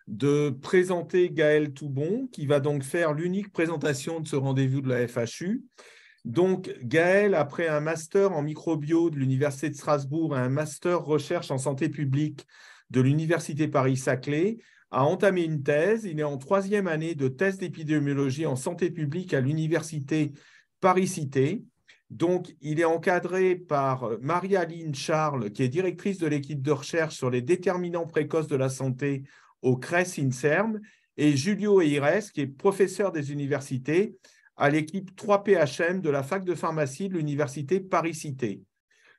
de présenter Gaël Toubon, qui va donc faire l'unique présentation de ce rendez-vous de la FHU. Donc, Gaël, après un master en microbio de l'Université de Strasbourg et un master recherche en santé publique de l'Université Paris-Saclay, a entamé une thèse. Il est en 3e année de thèse d'épidémiologie en santé publique à l'Université Paris-Cité. Donc, il est encadré par Marie-Aline Charles, qui est directrice de l'équipe de recherche sur les déterminants précoces de la santé au CRES-INSERM, et Julio Eires, qui est professeur des universités à l'équipe 3PHM de la fac de pharmacie de l'Université Paris-Cité.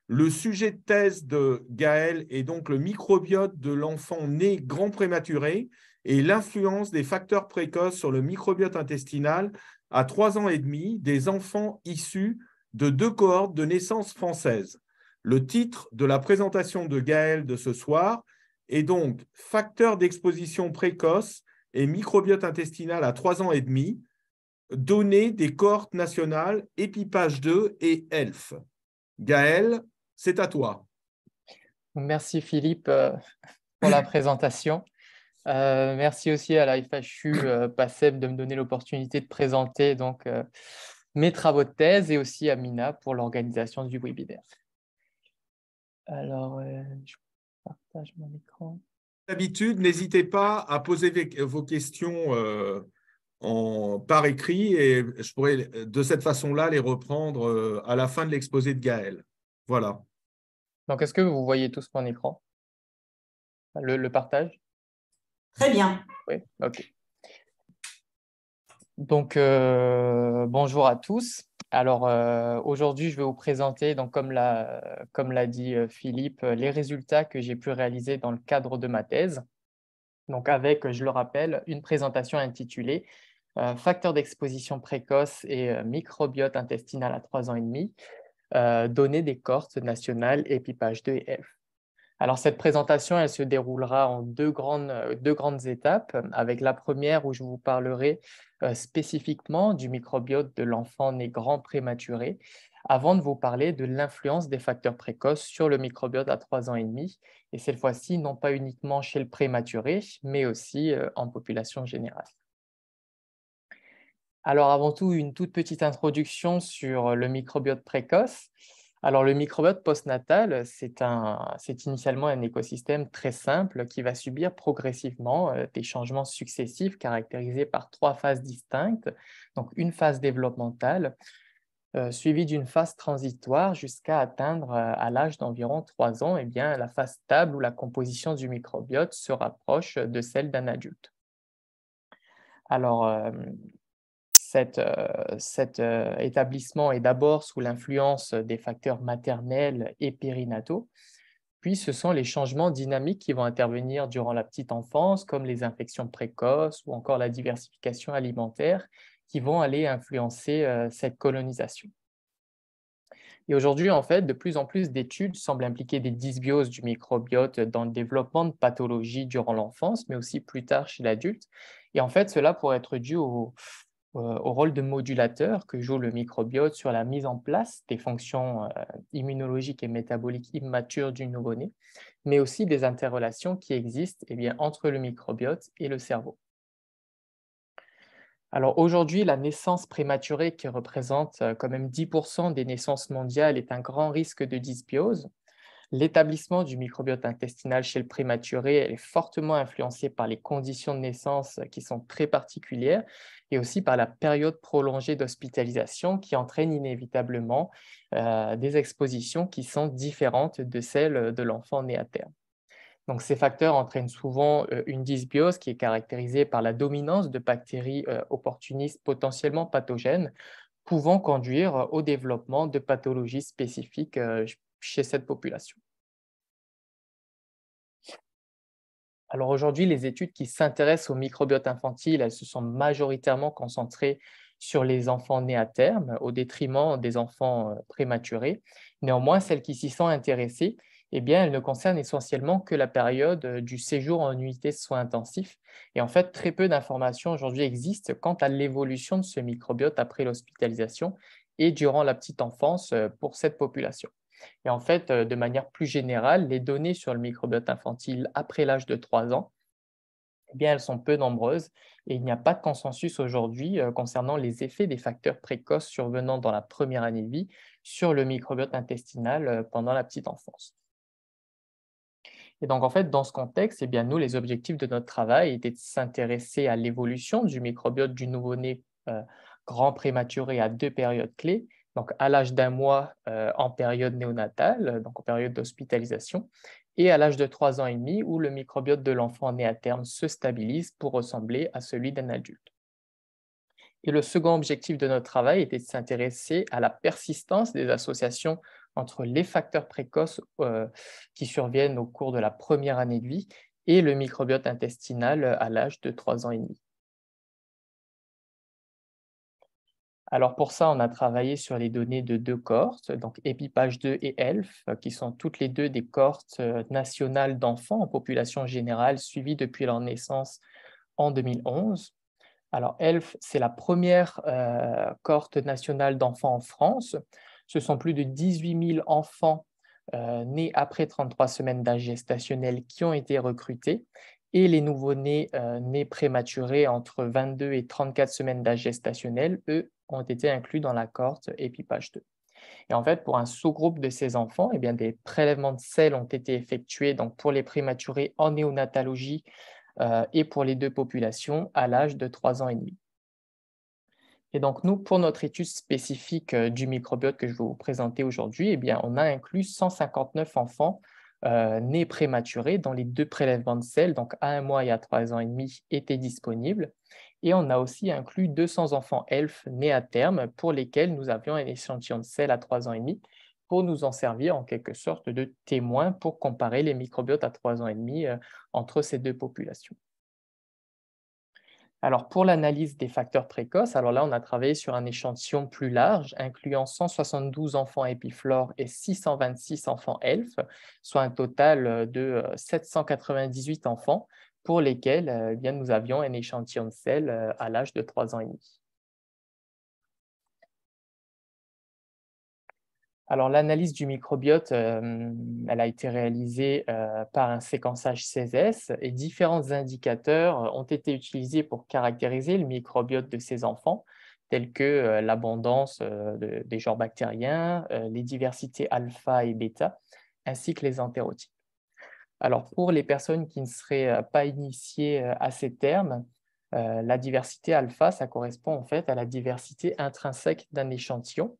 Le sujet de thèse de Gaël est donc le microbiote de l'enfant né grand prématuré et l'influence des facteurs précoces sur le microbiote intestinal à 3 ans et demi des enfants issus de 2 cohortes de naissance française. Le titre de la présentation de Gaël de ce soir est donc « Facteurs d'exposition précoce et microbiote intestinal à 3 ans et demi, données des cohortes nationales EPIPAGE 2 et ELF ». Gaël, c'est à toi. Merci Philippe pour la présentation. Merci aussi à la FHU PACEP de me donner l'opportunité de présenter donc, mes travaux de thèse et aussi à Mina pour l'organisation du webinaire. Alors, je partage mon écran. D'habitude, n'hésitez pas à poser vos questions par écrit et je pourrais de cette façon-là les reprendre à la fin de l'exposé de Gaël. Voilà. Donc, est-ce que vous voyez tous mon écran? Le partage? Très bien. Oui, OK. Donc, bonjour à tous. Alors, aujourd'hui, je vais vous présenter, donc, comme l'a dit Philippe, les résultats que j'ai pu réaliser dans le cadre de ma thèse. Donc, avec, je le rappelle, une présentation intitulée Facteurs d'exposition précoce et microbiote intestinal à 3 ans et demi, données des cohortes nationales EPIPAGE 2 et ELF. Alors, cette présentation, elle se déroulera en deux grandes étapes, avec la première où je vous parlerai spécifiquement du microbiote de l'enfant né grand prématuré, avant de vous parler de l'influence des facteurs précoces sur le microbiote à 3 ans et demi, et cette fois-ci, non pas uniquement chez le prématuré, mais aussi en population générale. Alors, avant tout, une toute petite introduction sur le microbiote précoce. Alors, le microbiote postnatal, c'est initialement un écosystème très simple qui va subir progressivement des changements successifs caractérisés par 3 phases distinctes. Donc, une phase développementale, suivie d'une phase transitoire jusqu'à atteindre à l'âge d'environ 3 ans, eh bien, la phase stable où la composition du microbiote se rapproche de celle d'un adulte. Alors, cet établissement est d'abord sous l'influence des facteurs maternels et périnataux, puis ce sont les changements dynamiques qui vont intervenir durant la petite enfance, comme les infections précoces ou encore la diversification alimentaire, qui vont aller influencer cette colonisation. Et aujourd'hui, en fait, de plus en plus d'études semblent impliquer des dysbioses du microbiote dans le développement de pathologies durant l'enfance, mais aussi plus tard chez l'adulte. Et en fait, cela pourrait être dû au rôle de modulateur que joue le microbiote sur la mise en place des fonctions immunologiques et métaboliques immatures du nouveau-né, mais aussi des interrelations qui existent entre le microbiote et le cerveau. Alors aujourd'hui, la naissance prématurée qui représente quand même 10% des naissances mondiales est un grand risque de dysbiose. L'établissement du microbiote intestinal chez le prématuré est fortement influencé par les conditions de naissance qui sont très particulières et aussi par la période prolongée d'hospitalisation qui entraîne inévitablement des expositions qui sont différentes de celles de l'enfant né à terme. Donc, ces facteurs entraînent souvent une dysbiose qui est caractérisée par la dominance de bactéries opportunistes potentiellement pathogènes, pouvant conduire au développement de pathologies spécifiques chez cette population. Alors aujourd'hui, les études qui s'intéressent au microbiote infantile, elles se sont majoritairement concentrées sur les enfants nés à terme, au détriment des enfants prématurés. Néanmoins, celles qui s'y sont intéressées, elles ne concernent essentiellement que la période du séjour en unité de soins intensifs. Et en fait, très peu d'informations aujourd'hui existent quant à l'évolution de ce microbiote après l'hospitalisation et durant la petite enfance pour cette population. Et en fait, de manière plus générale, les données sur le microbiote infantile après l'âge de 3 ans eh bien, elles sont peu nombreuses et il n'y a pas de consensus aujourd'hui concernant les effets des facteurs précoces survenant dans la première année de vie sur le microbiote intestinal pendant la petite enfance. Et donc, en fait, dans ce contexte, eh bien, nous, les objectifs de notre travail étaient de s'intéresser à l'évolution du microbiote du nouveau-né grand prématuré à deux périodes clés, donc à l'âge d'un mois en période néonatale, donc en période d'hospitalisation, et à l'âge de 3 ans et demi où le microbiote de l'enfant né à terme se stabilise pour ressembler à celui d'un adulte. Et le second objectif de notre travail était de s'intéresser à la persistance des associations entre les facteurs précoces qui surviennent au cours de la première année de vie et le microbiote intestinal à l'âge de 3 ans et demi. Alors pour ça, on a travaillé sur les données de deux cohortes, donc EPIPAGE2 et ELF, qui sont toutes les deux des cohortes nationales d'enfants en population générale suivies depuis leur naissance en 2011. Alors, ELF, c'est la première cohorte nationale d'enfants en France. Ce sont plus de 18 000 enfants nés après 33 semaines d'âge gestationnel qui ont été recrutés et les nouveau-nés nés prématurés entre 22 et 34 semaines d'âge gestationnel, eux, ont été inclus dans la cohorte EPIPAGE2. Et en fait, pour un sous-groupe de ces enfants, eh bien, des prélèvements de sels ont été effectués donc pour les prématurés en néonatologie et pour les deux populations à l'âge de 3 ans et demi. Et donc, nous, pour notre étude spécifique du microbiote que je vais vous présenter aujourd'hui, eh bien, on a inclus 159 enfants nés prématurés dont les deux prélèvements de sel, donc à 1 mois et à 3 ans et demi, étaient disponibles. Et on a aussi inclus 200 enfants ELF nés à terme pour lesquels nous avions un échantillon de sel à 3 ans et demi pour nous en servir en quelque sorte de témoin pour comparer les microbiotes à 3 ans et demi entre ces deux populations. Alors, pour l'analyse des facteurs précoces, alors là, on a travaillé sur un échantillon plus large, incluant 172 enfants épiflore et 626 enfants ELF, soit un total de 798 enfants pour lesquels eh bien, nous avions un échantillon de sel à l'âge de 3 ans et demi. Alors, l'analyse du microbiote, elle a été réalisée par un séquençage CESS et différents indicateurs ont été utilisés pour caractériser le microbiote de ces enfants, tels que l'abondance des genres bactériens, les diversités alpha et bêta, ainsi que les entérotypes. Alors, pour les personnes qui ne seraient pas initiées à ces termes, la diversité alpha, ça correspond en fait à la diversité intrinsèque d'un échantillon.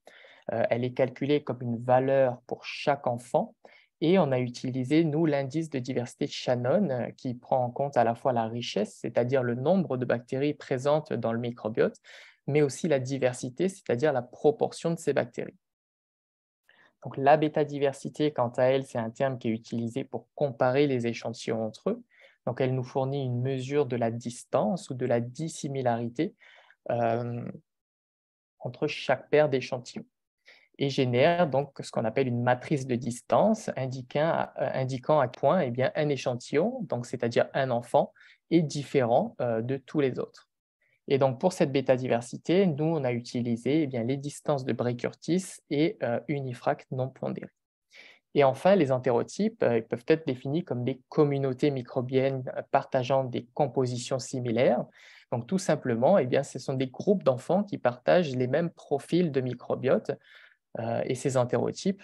Elle est calculée comme une valeur pour chaque enfant et on a utilisé, nous, l'indice de diversité de Shannon qui prend en compte à la fois la richesse, c'est-à-dire le nombre de bactéries présentes dans le microbiote, mais aussi la diversité, c'est-à-dire la proportion de ces bactéries. Donc, la bêta-diversité, quant à elle, c'est un terme qui est utilisé pour comparer les échantillons entre eux. Donc, elle nous fournit une mesure de la distance ou de la dissimilarité euh, entre chaque paire d'échantillons et génère donc ce qu'on appelle une matrice de distance indiquant à quel point eh bien, un échantillon, donc c'est-à-dire un enfant, est différent de tous les autres. Et donc pour cette bêta-diversité, nous, on a utilisé eh bien, les distances de Bray-Curtis et Unifrac non pondérées. Et enfin, les entérotypes peuvent être définis comme des communautés microbiennes partageant des compositions similaires. Donc tout simplement, eh bien, ce sont des groupes d'enfants qui partagent les mêmes profils de microbiote et ces entérotypes,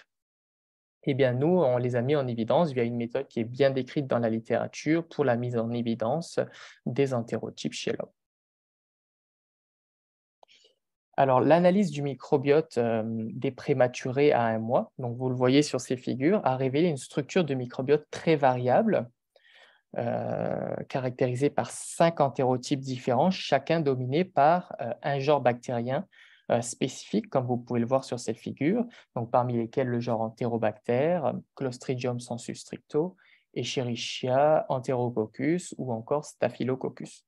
eh bien, nous, on les a mis en évidence via une méthode qui est bien décrite dans la littérature pour la mise en évidence des entérotypes chez l'homme. Alors, l'analyse du microbiote des prématurés à 1 mois, donc vous le voyez sur ces figures, a révélé une structure de microbiote très variable, caractérisée par 5 entérotypes différents, chacun dominé par un genre bactérien spécifique, comme vous pouvez le voir sur cette figure, donc parmi lesquels le genre Enterobacter, Clostridium sensu stricto, Escherichia, Enterococcus ou encore Staphylococcus.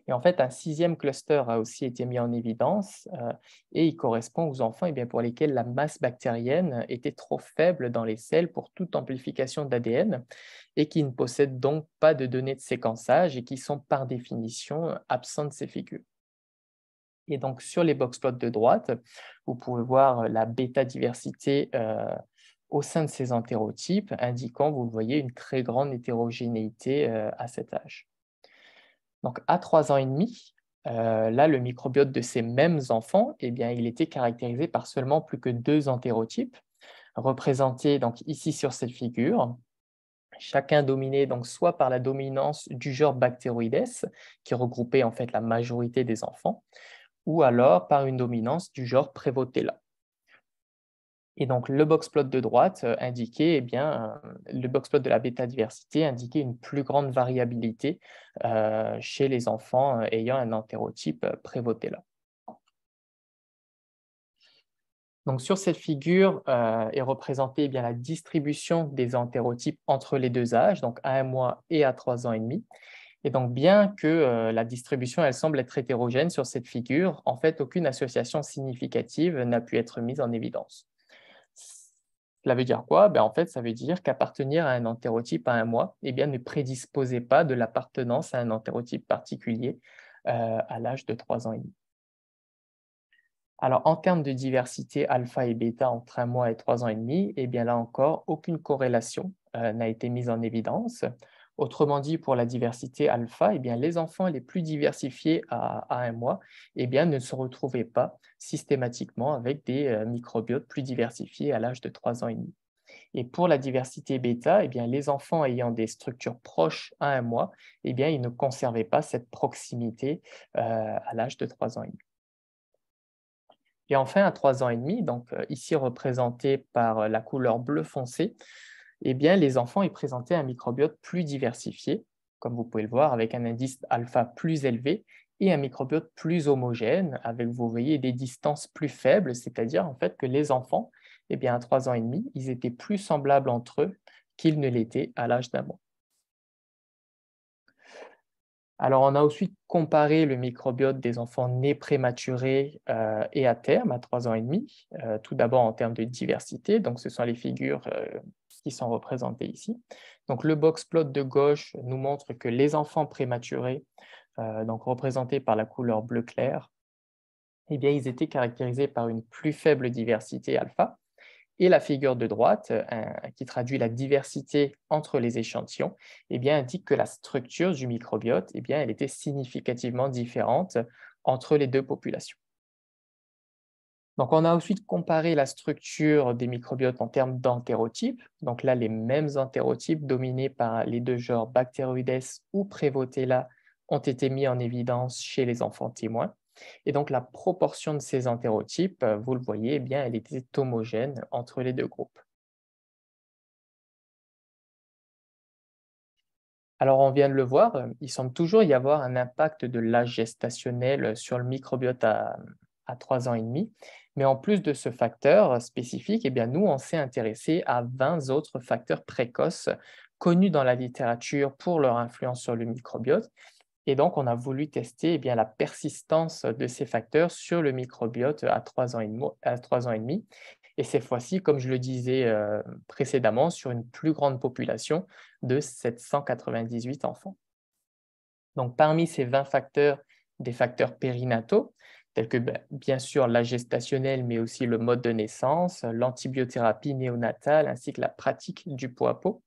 Et en fait, un 6e cluster a aussi été mis en évidence et il correspond aux enfants eh bien, pour lesquels la masse bactérienne était trop faible dans les selles pour toute amplification d'ADN et qui ne possèdent donc pas de données de séquençage et qui sont par définition absents de ces figures. Et donc sur les box-plots de droite, vous pouvez voir la bêta-diversité au sein de ces entérotypes, indiquant, vous le voyez, une très grande hétérogénéité à cet âge. Donc, à 3 ans et demi, là, le microbiote de ces mêmes enfants, eh bien, il était caractérisé par seulement plus que 2 entérotypes, représentés donc ici sur cette figure. Chacun dominé donc soit par la dominance du genre Bacteroides, qui regroupait en fait la majorité des enfants, ou alors par une dominance du genre Prevotella. Et donc le boxplot de droite indiquait, eh bien, le boxplot de la bêta-diversité indiquait une plus grande variabilité chez les enfants ayant un entérotype Prevotella. Donc sur cette figure est représentée eh bien, la distribution des entérotypes entre les deux âges, donc à 1 mois et à 3 ans et demi. Et donc, bien que la distribution elle semble être hétérogène sur cette figure, en fait, aucune association significative n'a pu être mise en évidence. Cela veut dire quoi? En fait, ça veut dire qu'appartenir à un entérotype à 1 mois eh bien, ne prédisposait pas de l'appartenance à un entérotype particulier à l'âge de 3 ans et demi. Alors, en termes de diversité alpha et bêta entre 1 mois et 3 ans et demi, eh bien là encore, aucune corrélation n'a été mise en évidence. Autrement dit, pour la diversité alpha, eh bien, les enfants les plus diversifiés à 1 mois eh bien, ne se retrouvaient pas systématiquement avec des microbiotes plus diversifiés à l'âge de 3 ans et demi. Et pour la diversité bêta, eh bien, les enfants ayant des structures proches à 1 mois, eh bien, ils ne conservaient pas cette proximité à l'âge de 3 ans et demi. Et enfin, à 3 ans et demi, donc ici représenté par la couleur bleu foncé, eh bien, les enfants y présentaient un microbiote plus diversifié, comme vous pouvez le voir, avec un indice alpha plus élevé et un microbiote plus homogène, avec, vous voyez, des distances plus faibles, c'est-à-dire en fait que les enfants, eh bien, à 3 ans et demi, ils étaient plus semblables entre eux qu'ils ne l'étaient à l'âge d'1 mois. Alors, on a ensuite comparé le microbiote des enfants nés prématurés et à terme, à 3 ans et demi, tout d'abord en termes de diversité. Donc, ce sont les figures qui sont représentées ici. Donc, le boxplot de gauche nous montre que les enfants prématurés, donc représentés par la couleur bleu clair, eh bien, ils étaient caractérisés par une plus faible diversité alpha. Et la figure de droite, qui traduit la diversité entre les échantillons, eh bien, indique que la structure du microbiote eh bien, elle était significativement différente entre les deux populations. Donc, on a ensuite comparé la structure des microbiotes en termes d'entérotypes. Donc là, les mêmes entérotypes dominés par les deux genres Bacteroides ou Prevotella ont été mis en évidence chez les enfants témoins. Et donc, la proportion de ces entérotypes, vous le voyez, eh bien, elle était homogène entre les deux groupes. Alors, on vient de le voir, il semble toujours y avoir un impact de l'âge gestationnel sur le microbiote à 3 ans et demi. Mais en plus de ce facteur spécifique, eh bien, nous, on s'est intéressé à 20 autres facteurs précoces connus dans la littérature pour leur influence sur le microbiote. Et donc, on a voulu tester eh bien, la persistance de ces facteurs sur le microbiote à 3 ans et demi. Et cette fois-ci, comme je le disais précédemment, sur une plus grande population de 798 enfants. Donc, parmi ces 20 facteurs, des facteurs périnataux, tels que bien sûr l'âge gestationnel, mais aussi le mode de naissance, l'antibiothérapie néonatale, ainsi que la pratique du pot à pot.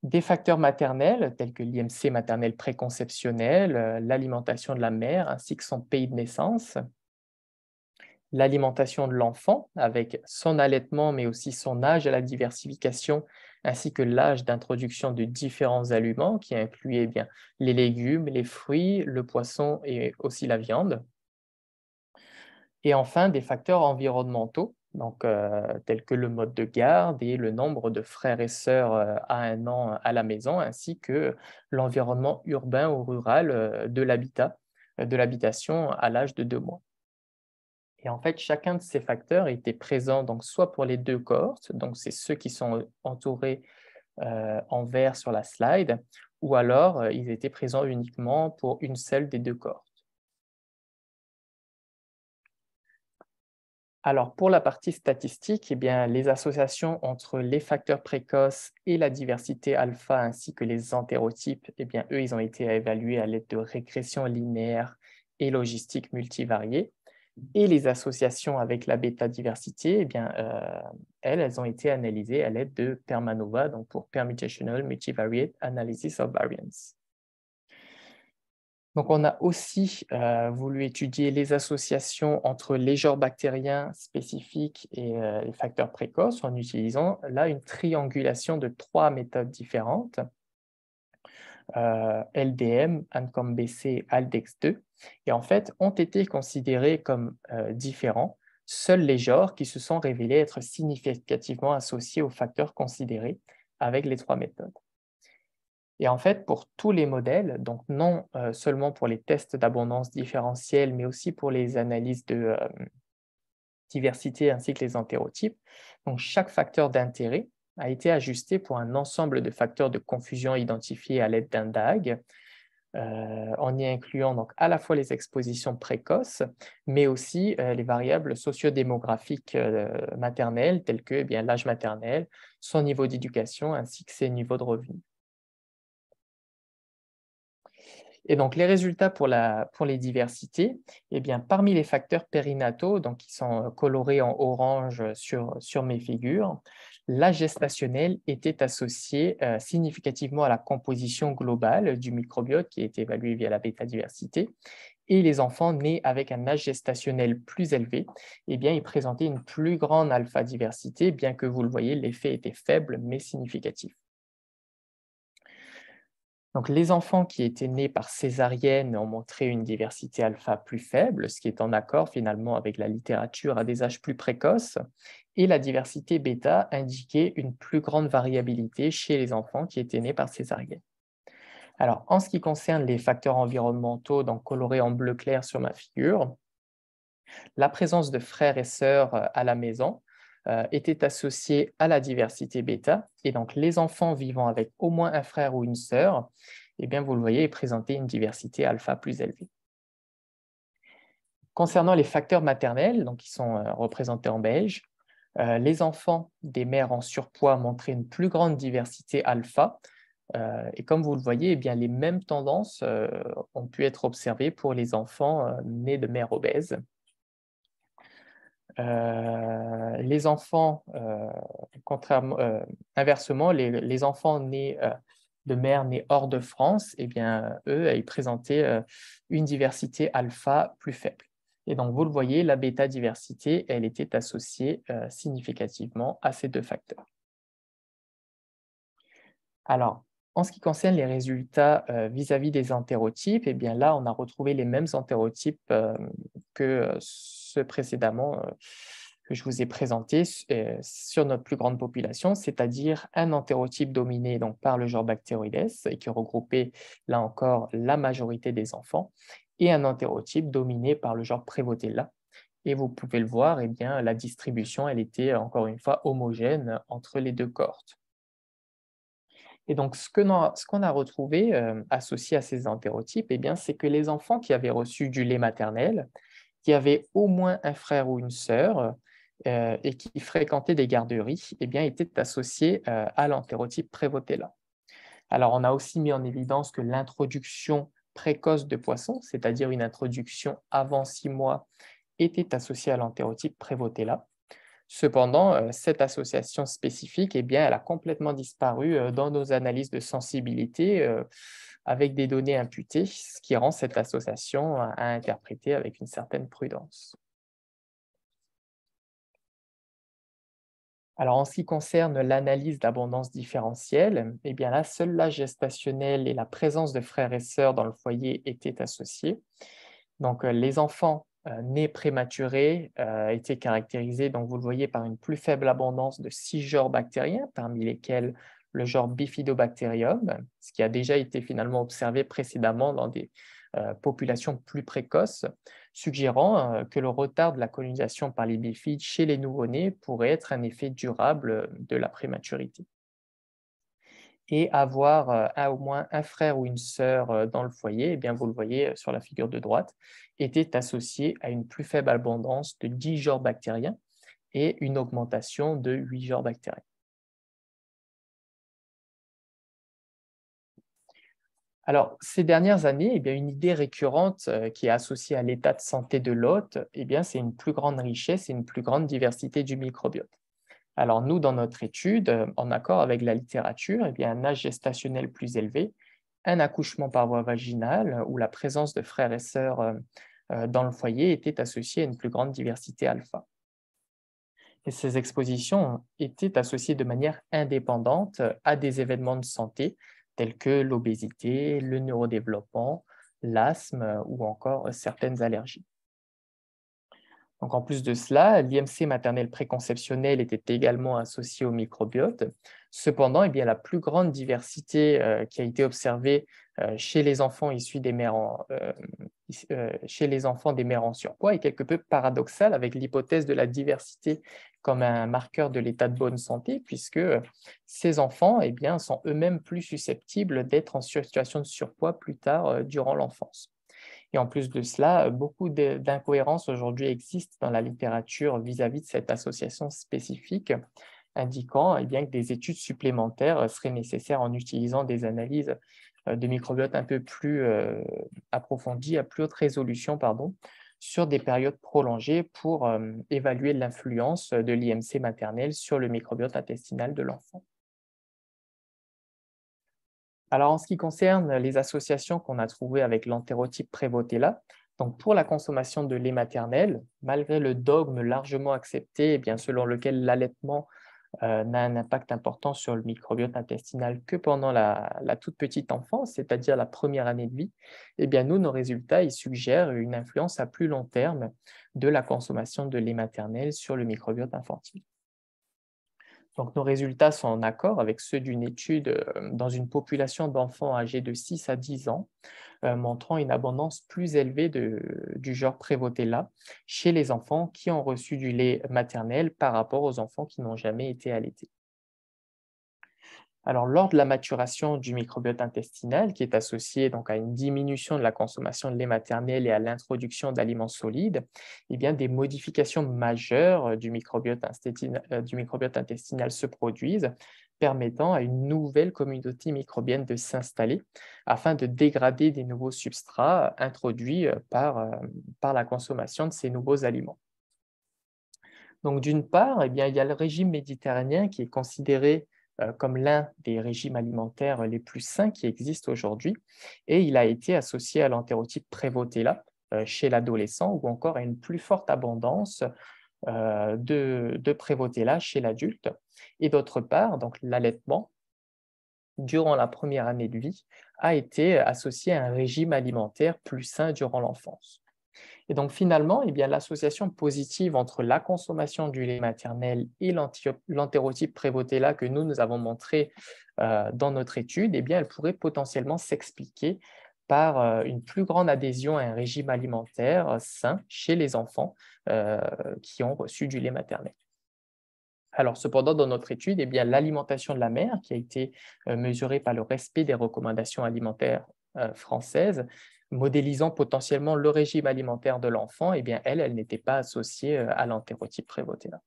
Des facteurs maternels, tels que l'IMC maternel préconceptionnel, l'alimentation de la mère, ainsi que son pays de naissance. L'alimentation de l'enfant, avec son allaitement, mais aussi son âge à la diversification, ainsi que l'âge d'introduction de différents aliments, qui incluaient bien les légumes, les fruits, le poisson et aussi la viande. Et enfin, des facteurs environnementaux, donc, tels que le mode de garde et le nombre de frères et sœurs à 1 an à la maison, ainsi que l'environnement urbain ou rural de l'habitation à l'âge de 2 mois. Et en fait, chacun de ces facteurs était présent donc, soit pour les deux cohortes, donc c'est ceux qui sont entourés en vert sur la slide, ou alors ils étaient présents uniquement pour une seule des deux cohortes. Alors, pour la partie statistique, eh bien, les associations entre les facteurs précoces et la diversité alpha ainsi que les entérotypes, eh bien, eux, ils ont été évalués à l'aide de régression linéaire et logistique multivariée. Et les associations avec la bêta-diversité, eh bien, elles ont été analysées à l'aide de PermaNOVA, donc pour Permutational Multivariate Analysis of Variance. Donc, on a aussi voulu étudier les associations entre les genres bactériens spécifiques et les facteurs précoces en utilisant là une triangulation de 3 méthodes différentes, LDM, ANCOMB-C, ALDEX2, et en fait ont été considérés comme différents. Seuls les genres qui se sont révélés être significativement associés aux facteurs considérés avec les 3 méthodes. Et en fait, pour tous les modèles, donc non seulement pour les tests d'abondance différentielle, mais aussi pour les analyses de diversité ainsi que les entérotypes, donc chaque facteur d'intérêt a été ajusté pour un ensemble de facteurs de confusion identifiés à l'aide d'un DAG, en y incluant donc à la fois les expositions précoces, mais aussi les variables sociodémographiques maternelles, telles que l'âge maternel, son niveau d'éducation ainsi que ses niveaux de revenus. Et donc, les résultats pour les diversités, parmi les facteurs périnataux, donc qui sont colorés en orange sur mes figures, l'âge gestationnel était associé significativement à la composition globale du microbiote qui est évalué via la bêta-diversité. Et les enfants nés avec un âge gestationnel plus élevé, ils présentaient une plus grande alpha-diversité, bien que vous le voyez, l'effet était faible mais significatif. Donc, les enfants qui étaient nés par césarienne ont montré une diversité alpha plus faible, ce qui est en accord finalement avec la littérature à des âges plus précoces, et la diversité bêta indiquait une plus grande variabilité chez les enfants qui étaient nés par césarienne. Alors, en ce qui concerne les facteurs environnementaux, donc colorés en bleu clair sur ma figure, la présence de frères et sœurs à la maison était associée à la diversité bêta, et donc les enfants vivant avec au moins un frère ou une sœur, vous le voyez, présentaient une diversité alpha plus élevée. Concernant les facteurs maternels, donc qui sont représentés en beige, les enfants des mères en surpoids montraient une plus grande diversité alpha, et comme vous le voyez, les mêmes tendances ont pu être observées pour les enfants nés de mères obèses. Les enfants, inversement, les enfants nés de mères nées hors de France, eux, ils présentaient une diversité alpha plus faible. Et donc, vous le voyez, la bêta-diversité, elle était associée significativement à ces 2 facteurs. Alors, en ce qui concerne les résultats vis-à-vis des entérotypes, là, on a retrouvé les mêmes entérotypes que ceux précédemment que je vous ai présentés sur notre plus grande population, c'est-à-dire un entérotype dominé donc, par le genre Bacteroides et qui regroupait, là encore, la majorité des enfants, et un entérotype dominé par le genre Prevotella. Et vous pouvez le voir, la distribution, elle était encore une fois homogène entre les 2 cohortes. Et donc, ce qu'on a retrouvé associé à ces entérotypes, c'est que les enfants qui avaient reçu du lait maternel, qui avaient au moins un frère ou une sœur et qui fréquentaient des garderies, étaient associés à l'entérotype Prevotella. Alors, on a aussi mis en évidence que l'introduction précoce de poissons, c'est-à-dire une introduction avant 6 mois, était associée à l'entérotype Prevotella. Cependant, cette association spécifique, elle a complètement disparu dans nos analyses de sensibilité avec des données imputées, ce qui rend cette association à interpréter avec une certaine prudence. Alors, en ce qui concerne l'analyse d'abondance différentielle, là, seul l'âge gestationnel et la présence de frères et sœurs dans le foyer étaient associés. Donc, les enfants nés prématurés étaient caractérisés, donc vous le voyez, par une plus faible abondance de 6 genres bactériens, parmi lesquels le genre Bifidobacterium, ce qui a déjà été finalement observé précédemment dans des populations plus précoces, suggérant que le retard de la colonisation par les bifides chez les nouveau-nés pourrait être un effet durable de la prématurité. Et avoir au moins un frère ou une sœur dans le foyer, vous le voyez sur la figure de droite, était associé à une plus faible abondance de 10 genres bactériens et une augmentation de 8 genres bactériens. Alors, ces dernières années, une idée récurrente qui est associée à l'état de santé de l'hôte, c'est une plus grande richesse et une plus grande diversité du microbiote. Alors nous, dans notre étude, en accord avec la littérature, un âge gestationnel plus élevé un accouchement par voie vaginale ou la présence de frères et sœurs dans le foyer était associée à une plus grande diversité alpha. Et ces expositions étaient associées de manière indépendante à des événements de santé tels que l'obésité, le neurodéveloppement, l'asthme ou encore certaines allergies. Donc, en plus de cela, l'IMC maternelle préconceptionnelle était également associé au microbiote. Cependant, eh bien, la plus grande diversité qui a été observée chez les enfants issus des mères chez les enfants des mères en surpoids est quelque peu paradoxale avec l'hypothèse de la diversité comme un marqueur de l'état de bonne santé, puisque ces enfants eh bien, sont eux-mêmes plus susceptibles d'être en situation de surpoids plus tard durant l'enfance. Et en plus de cela, beaucoup d'incohérences aujourd'hui existent dans la littérature vis-à-vis de cette association spécifique, indiquant eh bien, que des études supplémentaires seraient nécessaires en utilisant des analyses de microbiote un peu plus approfondies, à plus haute résolution, pardon, sur des périodes prolongées pour évaluer l'influence de l'IMC maternelle sur le microbiote intestinal de l'enfant. Alors, en ce qui concerne les associations qu'on a trouvées avec l'entérotype Prévotella, donc pour la consommation de lait maternel, malgré le dogme largement accepté, eh bien, selon lequel l'allaitement n'a un impact important sur le microbiote intestinal que pendant la toute petite enfance, c'est-à-dire la première année de vie, eh bien, nous, nos résultats ils suggèrent une influence à plus long terme de la consommation de lait maternel sur le microbiote infantile. Donc, nos résultats sont en accord avec ceux d'une étude dans une population d'enfants âgés de 6 à 10 ans, montrant une abondance plus élevée du genre Prévotella chez les enfants qui ont reçu du lait maternel par rapport aux enfants qui n'ont jamais été allaités. Alors, lors de la maturation du microbiote intestinal, qui est associé donc à une diminution de la consommation de lait maternel et à l'introduction d'aliments solides, eh bien, des modifications majeures du microbiote intestinal se produisent, permettant à une nouvelle communauté microbienne de s'installer afin de dégrader des nouveaux substrats introduits par la consommation de ces nouveaux aliments. Donc, d'une part, eh bien, il y a le régime méditerranéen qui est considéré comme l'un des régimes alimentaires les plus sains qui existent aujourd'hui, et il a été associé à l'entérotype Prévotella chez l'adolescent ou encore à une plus forte abondance de Prévotella chez l'adulte. Et d'autre part, donc l'allaitement, durant la première année de vie, a été associé à un régime alimentaire plus sain durant l'enfance. Et donc finalement, eh bien, l'association positive entre la consommation du lait maternel et l'entérotype Prévotella que nous avons montré dans notre étude, eh bien, elle pourrait potentiellement s'expliquer par une plus grande adhésion à un régime alimentaire sain chez les enfants qui ont reçu du lait maternel. Alors, cependant, dans notre étude, eh bien, l'alimentation de la mère, qui a été mesurée par le respect des recommandations alimentaires françaises, modélisant potentiellement le régime alimentaire de l'enfant, eh bien, elle n'était pas associée à l'entérotype Prévotella.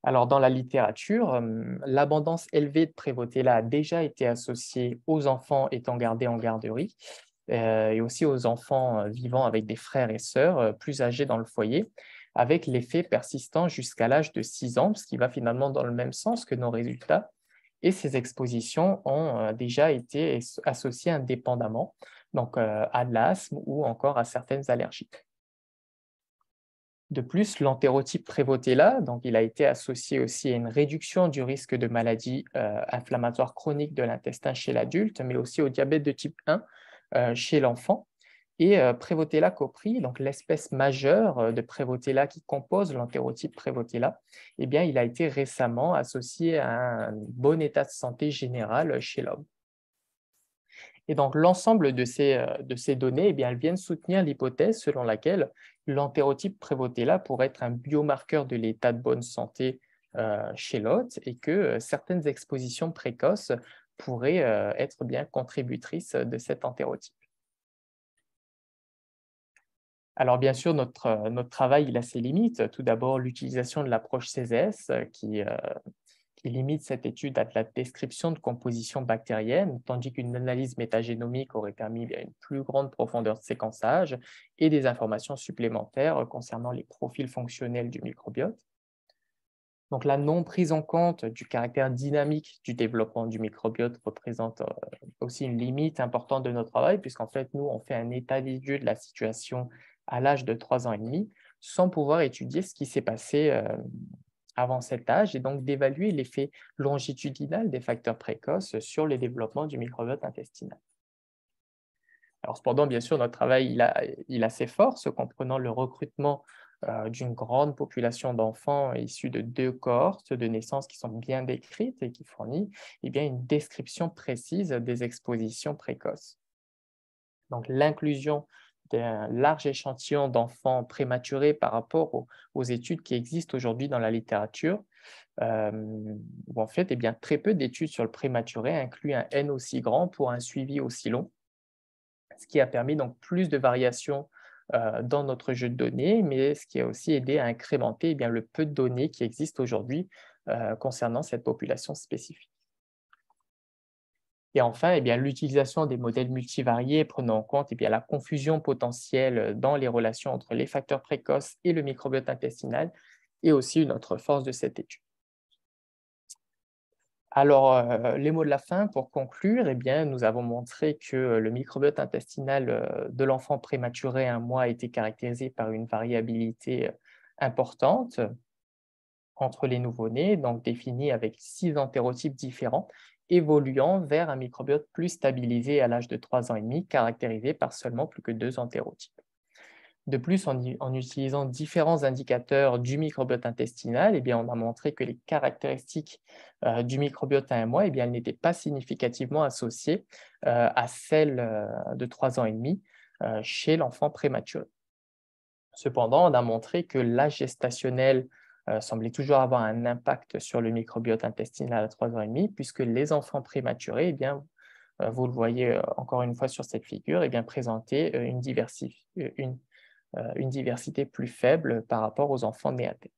Alors, dans la littérature, l'abondance élevée de Prévotella a déjà été associée aux enfants étant gardés en garderie et aussi aux enfants vivant avec des frères et sœurs plus âgés dans le foyer, avec l'effet persistant jusqu'à l'âge de 6 ans, ce qui va finalement dans le même sens que nos résultats. Et ces expositions ont déjà été associées indépendamment, donc à l'asthme ou encore à certaines allergies. De plus, l'entérotype Prévotella, donc il a été associé aussi à une réduction du risque de maladies inflammatoires chroniques de l'intestin chez l'adulte, mais aussi au diabète de type 1 chez l'enfant. Et Prévotella copri, donc l'espèce majeure de Prévotella qui compose l'entérotype Prévotella, eh bien, il a été récemment associé à un bon état de santé général chez l'homme. Et donc, l'ensemble de ces données, eh bien, elles viennent soutenir l'hypothèse selon laquelle l'entérotype Prévotella pourrait être un biomarqueur de l'état de bonne santé chez l'hôte et que certaines expositions précoces pourraient être bien contributrices de cet entérotype. Alors bien sûr, notre travail il a ses limites. Tout d'abord, l'utilisation de l'approche CZS qui limite cette étude à de la description de composition bactérienne, tandis qu'une analyse métagénomique aurait permis une plus grande profondeur de séquençage et des informations supplémentaires concernant les profils fonctionnels du microbiote. Donc, la non prise en compte du caractère dynamique du développement du microbiote représente aussi une limite importante de notre travail, puisqu'en fait, nous, on fait un état des lieux de la situation à l'âge de 3 ans et demi, sans pouvoir étudier ce qui s'est passé avant cet âge, et donc d'évaluer l'effet longitudinal des facteurs précoces sur le développement du microbiote intestinal. Alors, cependant, bien sûr, notre travail il a ses forces, comprenant le recrutement d'une grande population d'enfants issus de 2 cohortes de naissance qui sont bien décrites et qui fournissent bien, une description précise des expositions précoces. Donc, l'inclusion d'un large échantillon d'enfants prématurés par rapport aux études qui existent aujourd'hui dans la littérature, où en fait, bien, très peu d'études sur le prématuré incluent un N aussi grand pour un suivi aussi long, ce qui a permis donc plus de variations dans notre jeu de données, mais ce qui a aussi aidé à incrémenter bien, le peu de données qui existent aujourd'hui concernant cette population spécifique. Et enfin, l'utilisation des modèles multivariés prenant en compte la confusion potentielle dans les relations entre les facteurs précoces et le microbiote intestinal est aussi une autre force de cette étude. Alors, les mots de la fin pour conclure, nous avons montré que le microbiote intestinal de l'enfant prématuré à 1 mois a été caractérisé par une variabilité importante entre les nouveau-nés, donc définie avec 6 entérotypes différents, évoluant vers un microbiote plus stabilisé à l'âge de 3 ans et demi, caractérisé par seulement plus que 2 entérotypes. De plus, en utilisant différents indicateurs du microbiote intestinal, on a montré que les caractéristiques du microbiote à 1 mois elles n'étaient pas significativement associées à celles de 3 ans et demi chez l'enfant prématuré. Cependant, on a montré que l'âge gestationnel semblait toujours avoir un impact sur le microbiote intestinal à 3 ans et demi, puisque les enfants prématurés, vous le voyez encore une fois sur cette figure, présentaient une diversité plus faible par rapport aux enfants nés à terre.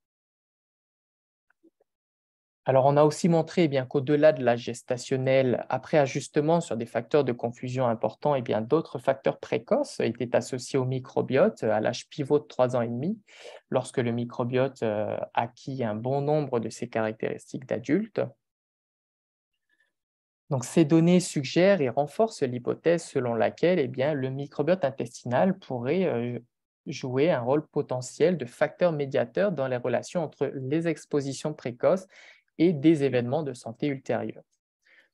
Alors, on a aussi montré qu'au-delà de l'âge gestationnel, après ajustement sur des facteurs de confusion importants, d'autres facteurs précoces étaient associés au microbiote à l'âge pivot de 3 ans et demi, lorsque le microbiote acquit un bon nombre de ses caractéristiques d'adulte. Donc, ces données suggèrent et renforcent l'hypothèse selon laquelle le microbiote intestinal pourrait jouer un rôle potentiel de facteur médiateur dans les relations entre les expositions précoces et des événements de santé ultérieurs.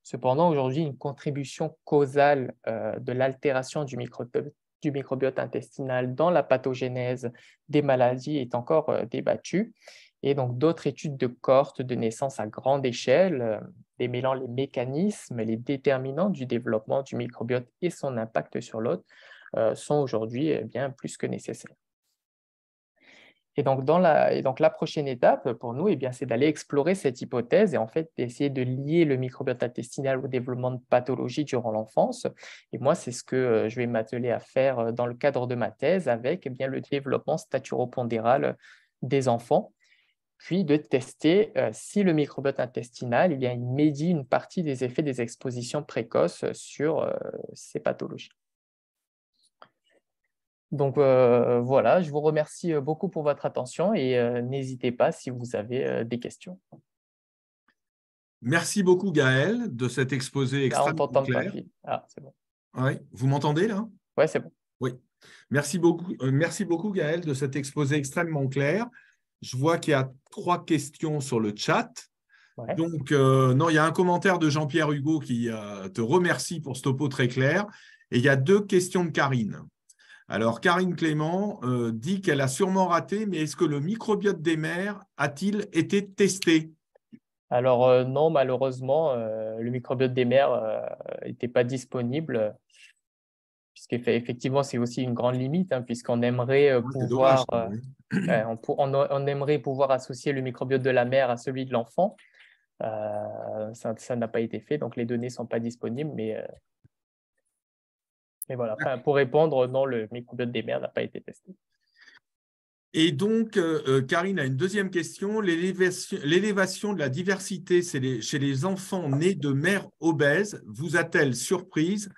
Cependant, aujourd'hui, une contribution causale de l'altération du microbiote intestinal dans la pathogénèse des maladies est encore débattue. Et donc, d'autres études de cohortes de naissance à grande échelle, démêlant les mécanismes, les déterminants du développement du microbiote et son impact sur l'hôte, sont aujourd'hui bien plus que nécessaires. Et donc, la prochaine étape pour nous, c'est d'aller explorer cette hypothèse et en fait d'essayer de lier le microbiote intestinal au développement de pathologies durant l'enfance. Et moi, c'est ce que je vais m'atteler à faire dans le cadre de ma thèse avec le développement staturopondéral des enfants, puis de tester si le microbiote intestinal il médie une partie des effets des expositions précoces sur ces pathologies. Donc voilà, je vous remercie beaucoup pour votre attention et n'hésitez pas si vous avez des questions. Merci beaucoup, Gaël, de cet exposé Là, on extrêmement t'entend pas, clair. Phil. Ah, c'est bon. Oui, vous m'entendez là? Ouais, c'est bon. Oui. Merci beaucoup, Gaël, de cet exposé extrêmement clair. Je vois qu'il y a 3 questions sur le chat. Ouais. Donc, non, il y a un commentaire de Jean-Pierre Hugo qui te remercie pour ce topo très clair. Et il y a 2 questions de Karine. Alors, Karine Clément dit qu'elle a sûrement raté, mais est-ce que le microbiote des mères a-t-il été testé? Alors non, malheureusement, le microbiote des mères n'était pas disponible, puisqu'effectivement, c'est aussi une grande limite, puisqu'on aimerait C'est dommage. on aimerait pouvoir associer le microbiote de la mère à celui de l'enfant. Ça n'a pas été fait, donc les données ne sont pas disponibles, mais voilà. Enfin, pour répondre, non, le microbiote des mères n'a pas été testé. Et donc, Karine a une deuxième question. L'élévation de la diversité chez les enfants nés de mères obèses vous a-t-elle surprise,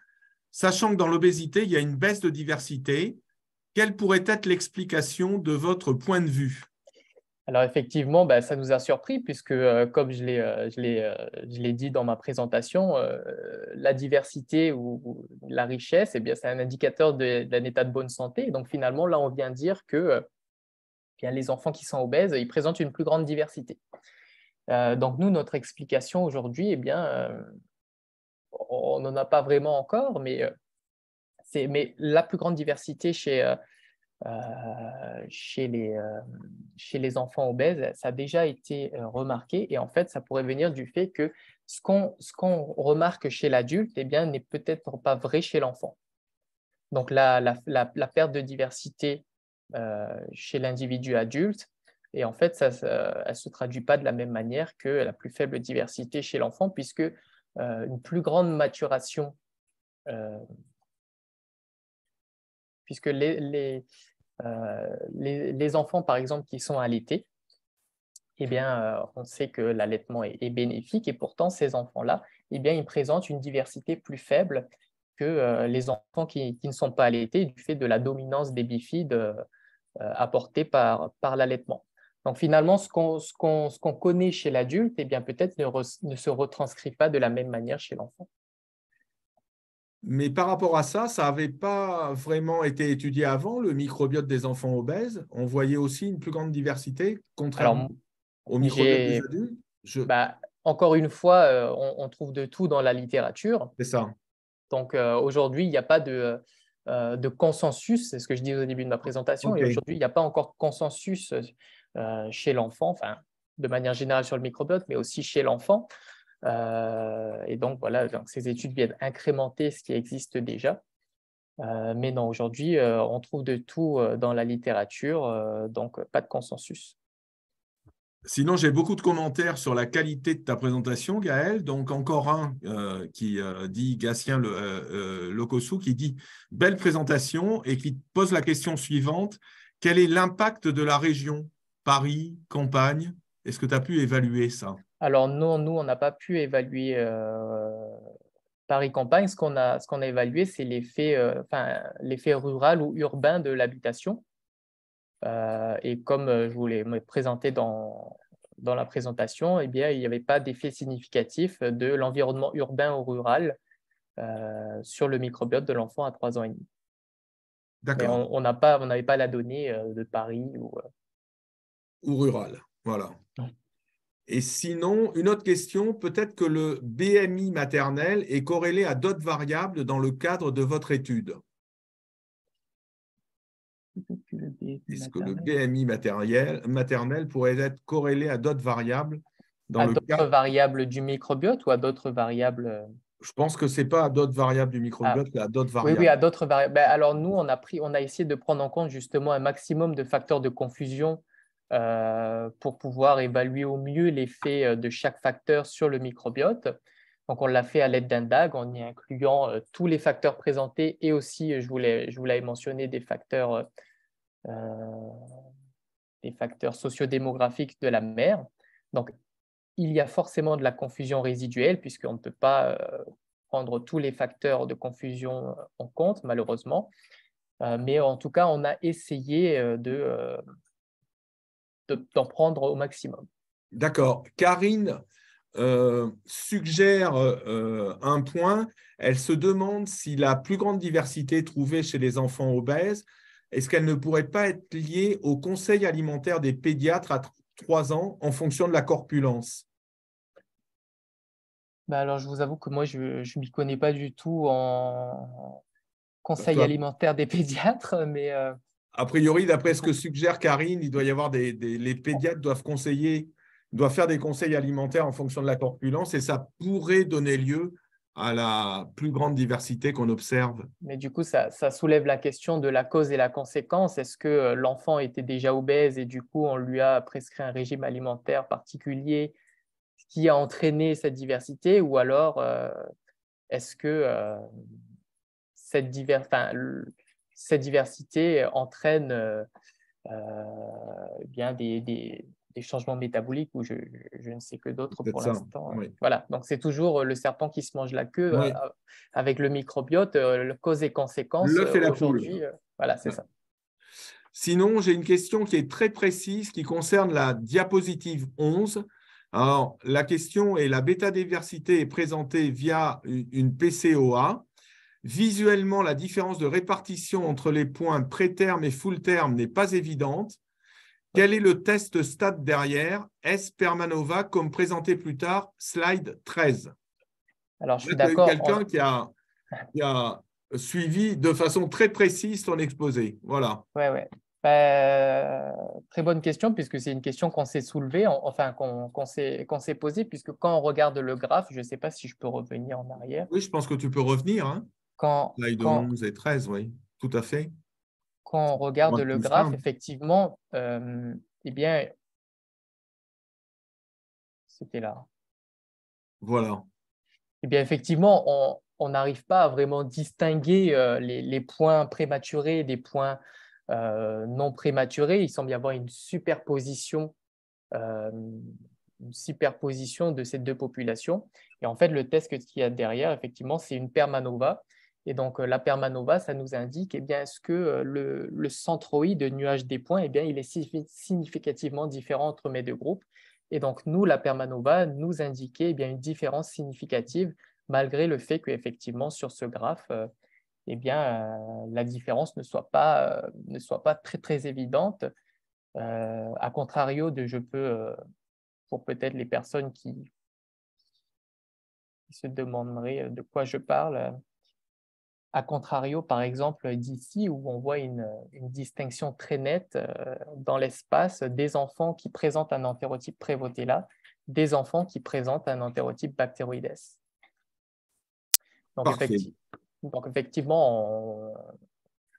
sachant que dans l'obésité, il y a une baisse de diversité? Quelle pourrait être l'explication de votre point de vue? Alors effectivement, bah, ça nous a surpris puisque, comme je l'ai dit dans ma présentation, la diversité ou la richesse, eh bien, c'est un indicateur d'un état de bonne santé. Donc finalement, là, on vient dire que bien, les enfants qui sont obèses, ils présentent une plus grande diversité. Donc nous, notre explication aujourd'hui, eh bien, on n'en a pas vraiment encore, mais la plus grande diversité chez les enfants obèses, ça a déjà été remarqué. Et en fait, ça pourrait venir du fait que ce qu'on remarque chez l'adulte, eh bien, n'est peut-être pas vrai chez l'enfant. Donc, la perte de diversité chez l'individu adulte, et en fait, elle ne se traduit pas de la même manière que la plus faible diversité chez l'enfant, puisque une plus grande maturation, puisque les enfants, par exemple, qui sont allaités, eh bien, on sait que l'allaitement est bénéfique et pourtant, ces enfants-là, eh bien, ils présentent une diversité plus faible que les enfants qui ne sont pas allaités du fait de la dominance des bifides apportée par l'allaitement. Donc, finalement, ce qu'on connaît chez l'adulte, eh bien, peut-être ne se retranscrit pas de la même manière chez l'enfant. Mais par rapport à ça, ça n'avait pas vraiment été étudié avant, le microbiote des enfants obèses. On voyait aussi une plus grande diversité, contrairement Alors, au microbiote des j'ai, adultes. bah, encore une fois, on trouve de tout dans la littérature. C'est ça. Donc aujourd'hui, il n'y a pas de consensus, c'est ce que je dis au début de ma présentation, et OK. aujourd'hui, il n'y a pas encore de consensus chez l'enfant, enfin, de manière générale sur le microbiote, mais aussi chez l'enfant. Et donc voilà, donc, ces études viennent incrémenter ce qui existe déjà. Mais non, aujourd'hui, on trouve de tout dans la littérature, donc pas de consensus. Sinon, j'ai beaucoup de commentaires sur la qualité de ta présentation, Gaël. Donc, encore un qui dit, Gatien Locossou, qui dit « Belle présentation » et qui pose la question suivante. Quel est l'impact de la région, Paris, campagne? Est-ce que tu as pu évaluer ça? Alors non, nous, on n'a pas pu évaluer Paris-Campagne. Ce qu'on a évalué, c'est l'effet rural ou urbain de l'habitation. Et comme je voulais me présenter dans la présentation, eh bien, il n'y avait pas d'effet significatif de l'environnement urbain ou rural sur le microbiote de l'enfant à 3 ans et demi. Mais D'accord. on n'avait pas la donnée de Paris. Ou rural. Voilà. Et sinon, une autre question, peut-être que le BMI maternel est corrélé à d'autres variables dans le cadre de votre étude. Est-ce que le BMI maternel pourrait être corrélé à d'autres variables dans À le d'autres cadre? variables du microbiote ou à d'autres variables Je pense que ce n'est pas à d'autres variables du ah, microbiote, mais à d'autres oui, oui, variables. à d'autres variables. Ben, alors nous, on a essayé de prendre en compte justement un maximum de facteurs de confusion pour pouvoir évaluer au mieux l'effet de chaque facteur sur le microbiote. Donc on l'a fait à l'aide d'un DAG en y incluant tous les facteurs présentés et aussi, je vous l'avais mentionné, des facteurs sociodémographiques de la mère. Donc il y a forcément de la confusion résiduelle puisqu'on ne peut pas prendre tous les facteurs de confusion en compte, malheureusement. Mais en tout cas, on a essayé d'en prendre au maximum. D'accord. Karine suggère un point. Elle se demande si la plus grande diversité trouvée chez les enfants obèses, est-ce qu'elle ne pourrait pas être liée au conseil alimentaire des pédiatres à 3 ans en fonction de la corpulence? Bah alors, je vous avoue que moi, je ne m'y connais pas du tout en conseil Toi, alimentaire des pédiatres, mais a priori, d'après ce que suggère Karine, il doit y avoir les pédiatres doivent faire des conseils alimentaires en fonction de la corpulence et ça pourrait donner lieu à la plus grande diversité qu'on observe. Mais du coup, ça soulève la question de la cause et la conséquence. Est-ce que l'enfant était déjà obèse et du coup, on lui a prescrit un régime alimentaire particulier qui a entraîné cette diversité ou alors est-ce que cette diversité entraîne bien des changements métaboliques ou je ne sais que d'autres Peut-être pour ça. l'instant. Oui. Voilà, donc c'est toujours le serpent qui se mange la queue Oui. avec le microbiote, le cause et conséquence L'œuf et la poule. aujourd'hui. Voilà, c'est ça. Sinon, j'ai une question qui est très précise qui concerne la diapositive 11. Alors, la question est: la bêta-diversité est présentée via une PCOA. Visuellement, la différence de répartition entre les points pré-terme et full-terme n'est pas évidente. Quel est le test stat derrière? S-Permanova, comme présenté plus tard, slide 13. Alors, je suis Là, tu as eu d'accord. quelqu'un qui a suivi de façon très précise ton exposé. Voilà. Ouais, ouais. Très bonne question, puisque c'est une question qu'on s'est soulevée, enfin qu'on s'est posée, puisque quand on regarde le graphe, je ne sais pas si je peux revenir en arrière. Oui, je pense que tu peux revenir. Hein. Quand, Slide quand, 11 et 13, oui, tout à fait. quand on Pour regarde être le plus graphe, simple. effectivement, eh bien, c'était là. Voilà. Eh bien, effectivement, on n'arrive pas à vraiment distinguer les points prématurés des points non prématurés. Il semble y avoir euh, une superposition de ces deux populations. Et en fait, le test qu'il y a derrière, effectivement, c'est une permanova. Et donc, la permanova, ça nous indique, eh bien, est-ce que le centroïde, le nuage des points, eh bien, il est significativement différent entre mes deux groupes. Et donc, nous, la permanova nous indiquait eh bien, une différence significative, malgré le fait qu'effectivement, sur ce graphe, eh bien, la différence ne soit pas très, très évidente. À contrario de, pour peut-être les personnes qui se demanderaient de quoi je parle, à contrario, par exemple, d'ici, où on voit une distinction très nette dans l'espace des enfants qui présentent un entérotype Prevotella, des enfants qui présentent un entérotype Bacteroides. Donc, Parfait. effectivement,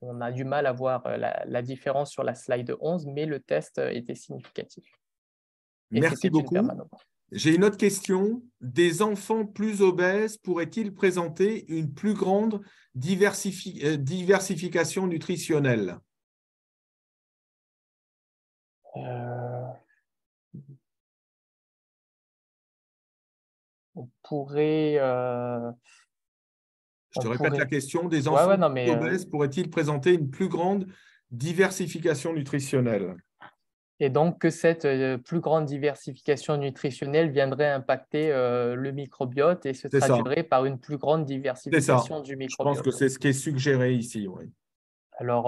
on a du mal à voir la différence sur la slide 11, mais le test était significatif. Et Merci c'était une beaucoup. permanence. J'ai une autre question. Des enfants plus obèses pourraient-ils présenter une plus grande diversification nutritionnelle? On pourrait, Je te répète la question. Des ouais, enfants ouais, non, plus mais obèses pourraient-ils présenter une plus grande diversification nutritionnelle? et donc que cette plus grande diversification nutritionnelle viendrait impacter le microbiote et se C'est ça. traduirait par une plus grande C'est ça. diversification du Je pense que microbiote. c'est ce qui est suggéré ici. Oui. Alors,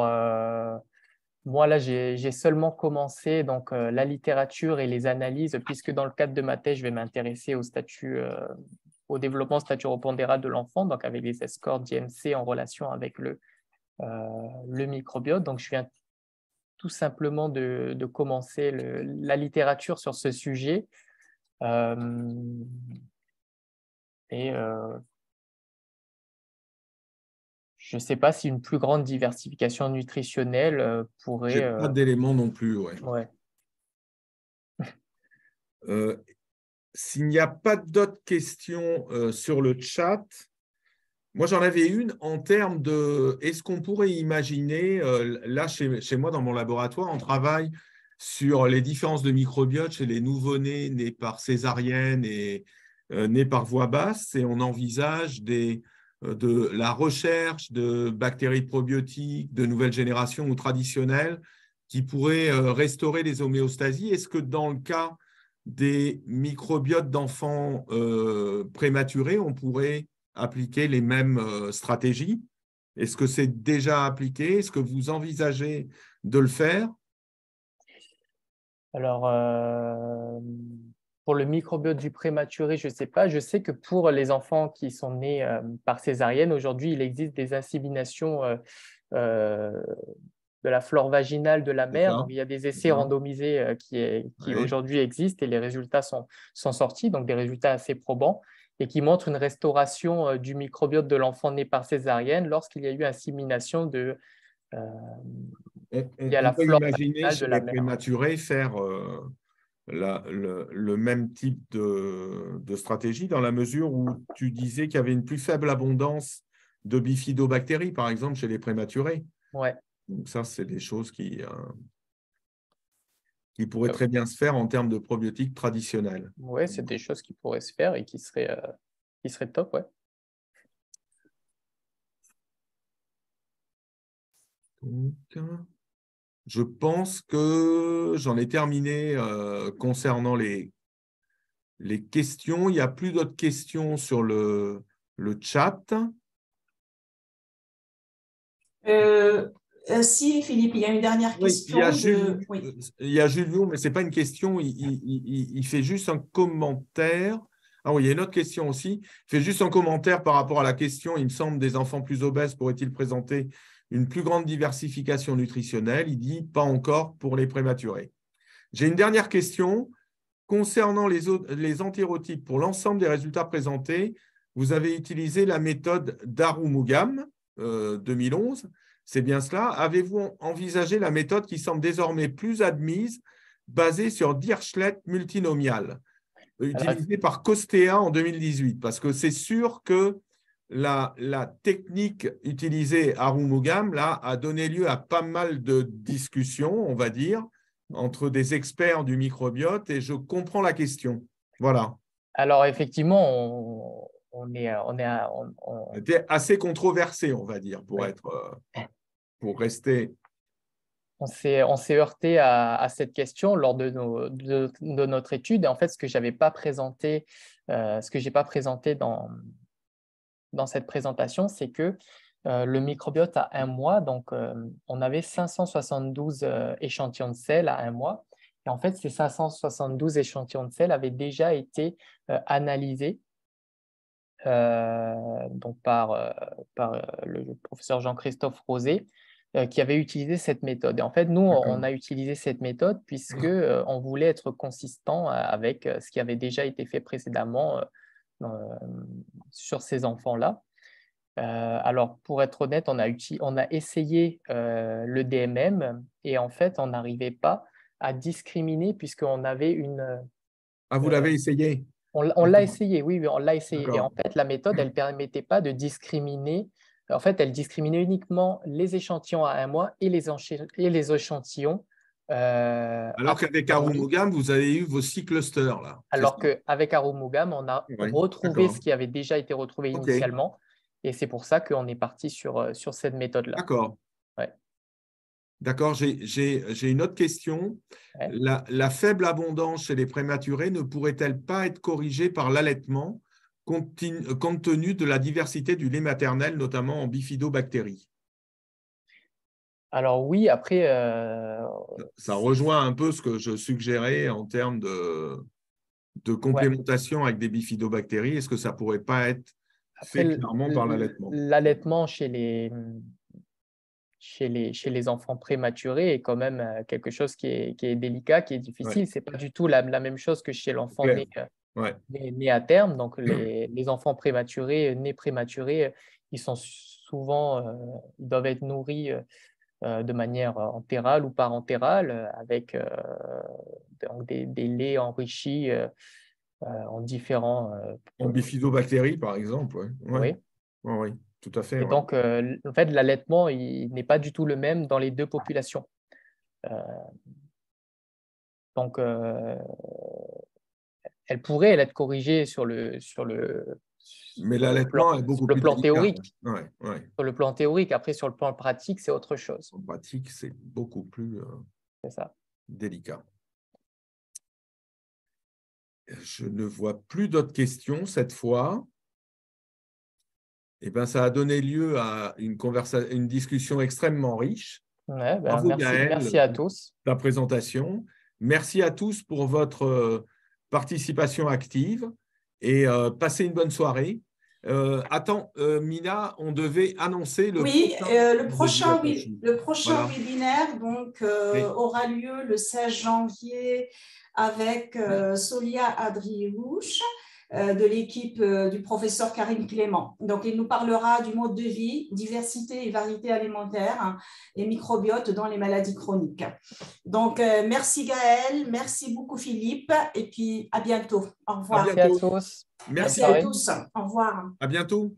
moi, là, j'ai seulement commencé donc, la littérature et les analyses, puisque dans le cadre de ma thèse, je vais m'intéresser au développement staturopondéral de l'enfant, donc avec les scores d'IMC en relation avec le microbiote. Donc, je viens tout simplement de commencer la littérature sur ce sujet. Et je ne sais pas si une plus grande diversification nutritionnelle J'ai pourrait… pas d'éléments non plus. Ouais. ouais. S'il n'y a pas d'autres questions sur le chat, moi j'en avais une en termes de est-ce qu'on pourrait imaginer, là chez moi dans mon laboratoire, on travaille sur les différences de microbiote chez les nouveau-nés nés par césarienne et nés par voie basse, et on envisage de la recherche de bactéries probiotiques de nouvelle génération ou traditionnelles qui pourraient restaurer les homéostasies. Est-ce que dans le cas des microbiotes d'enfants prématurés, on pourrait appliquer les mêmes stratégies? Est-ce que c'est déjà appliqué? Est-ce que vous envisagez de le faire? Alors, pour le microbiote du prématuré, je ne sais pas. Je sais que pour les enfants qui sont nés par césarienne, aujourd'hui, il existe des inséminations euh, de la flore vaginale de la C'est mère. ça? Donc, il y a des C'est essais ça? randomisés qui Ouais. aujourd'hui existent et les résultats sont sortis, donc des résultats assez probants et qui montrent une restauration du microbiote de l'enfant né par césarienne lorsqu'il y a eu insémination euh, via On la peut flore imaginer vaginale de chez la les mère. prématurés faire le même type de stratégie dans la mesure où tu disais qu'il y avait une plus faible abondance de bifidobactéries, par exemple, chez les prématurés. Ouais. Donc ça, c'est des choses qui pourraient très bien se faire en termes de probiotiques traditionnels. Ouais, c'est des choses qui pourraient se faire et qui seraient top, ouais. Donc, Je pense que j'en ai terminé concernant les questions. Il n'y a plus d'autres questions sur le chat. Si, Philippe, il y a une dernière Oui, il y a question Jules, de… Oui. il y a Jules Lyon, mais ce n'est pas une question, il fait juste un commentaire. Ah oui, il y a une autre question aussi. Il fait juste un commentaire par rapport à la question, il me semble, des enfants plus obèses pourraient-ils présenter une plus grande diversification nutritionnelle? Il dit pas encore pour les prématurés. J'ai une dernière question. Concernant les entérotypes, pour l'ensemble des résultats présentés, vous avez utilisé la méthode d'Arumugam 2011. C'est bien cela. Avez-vous envisagé la méthode qui semble désormais plus admise, basée sur Dirichlet multinomial, utilisée par Costea en 2018? Parce que c'est sûr que la technique utilisée Arumugam là, a donné lieu à pas mal de discussions, on va dire, entre des experts du microbiote, et je comprends la question. Voilà. Alors, effectivement, C'était assez controversé, on va dire, pour rester. on s'est heurté à cette question lors de notre étude. Et en fait, ce que j'ai pas présenté dans cette présentation, c'est que le microbiote à 1 mois, donc on avait 572 échantillons de sel à 1 mois. Et en fait, ces 572 échantillons de sel avaient déjà été analysés donc par le professeur Jean-Christophe Rosé, qui avait utilisé cette méthode. Et en fait, nous, on a utilisé cette méthode puisque on voulait être consistant avec ce qui avait déjà été fait précédemment sur ces enfants-là. Alors, pour être honnête, on a essayé le DMM et en fait, on n'arrivait pas à discriminer puisqu'on avait une… Ah, vous l'avez essayé? On l'a essayé, oui, on l'a essayé. Et en fait, la méthode, elle ne permettait pas de discriminer. En fait, elle discriminait uniquement les échantillons à 1 mois et les échantillons. Alors qu'avec Arumugam, vous avez eu vos 6 clusters, là. Alors qu'avec Arumugam, on a retrouvé ce qui avait déjà été retrouvé initialement. Et c'est pour ça qu'on est parti sur cette méthode-là. D'accord. Ouais. D'accord, j'ai une autre question. Ouais. La faible abondance chez les prématurés ne pourrait-elle pas être corrigée par l'allaitement compte tenu de la diversité du lait maternel, notamment en bifidobactéries? Alors oui, après… Ça rejoint un peu ce que je suggérais en termes de complémentation avec des bifidobactéries. Est-ce que ça ne pourrait pas être fait clairement par l'allaitement? L'allaitement chez les enfants prématurés est quand même quelque chose qui est délicat, qui est difficile. Ouais. Ce n'est pas du tout la même chose que chez l'enfant né à terme. Donc, les enfants prématurés, nés prématurés, ils sont souvent, ils doivent être nourris de manière entérale ou parentérale avec donc des laits enrichis en différents… En bifidobactéries, par exemple. Oui. Oui, tout à fait. Et donc, en fait, l'allaitement, il n'est pas du tout le même dans les deux populations. Donc, elle pourrait être corrigée Mais l'allaitement est beaucoup plus plan délicat. théorique. Ouais. Sur le plan théorique, après, sur le plan pratique, c'est autre chose. En pratique, c'est beaucoup plus délicat. Je ne vois plus d'autres questions cette fois. Eh bien, ça a donné lieu à une discussion extrêmement riche. Ouais, Bravo, Gaël, merci à tous. pour ta présentation. Merci à tous pour votre participation active et passez une bonne soirée. Attends, Mina, on devait annoncer le prochain webinaire donc, aura lieu le 16 janvier avec Solia Adriouche de l'équipe du professeur Karim Clément. Donc, il nous parlera du mode de vie, diversité et variété alimentaire et microbiote dans les maladies chroniques. Donc, merci Gaël, merci beaucoup Philippe et puis à bientôt. Au revoir. Merci à tous. Merci à tous. Au revoir. À bientôt.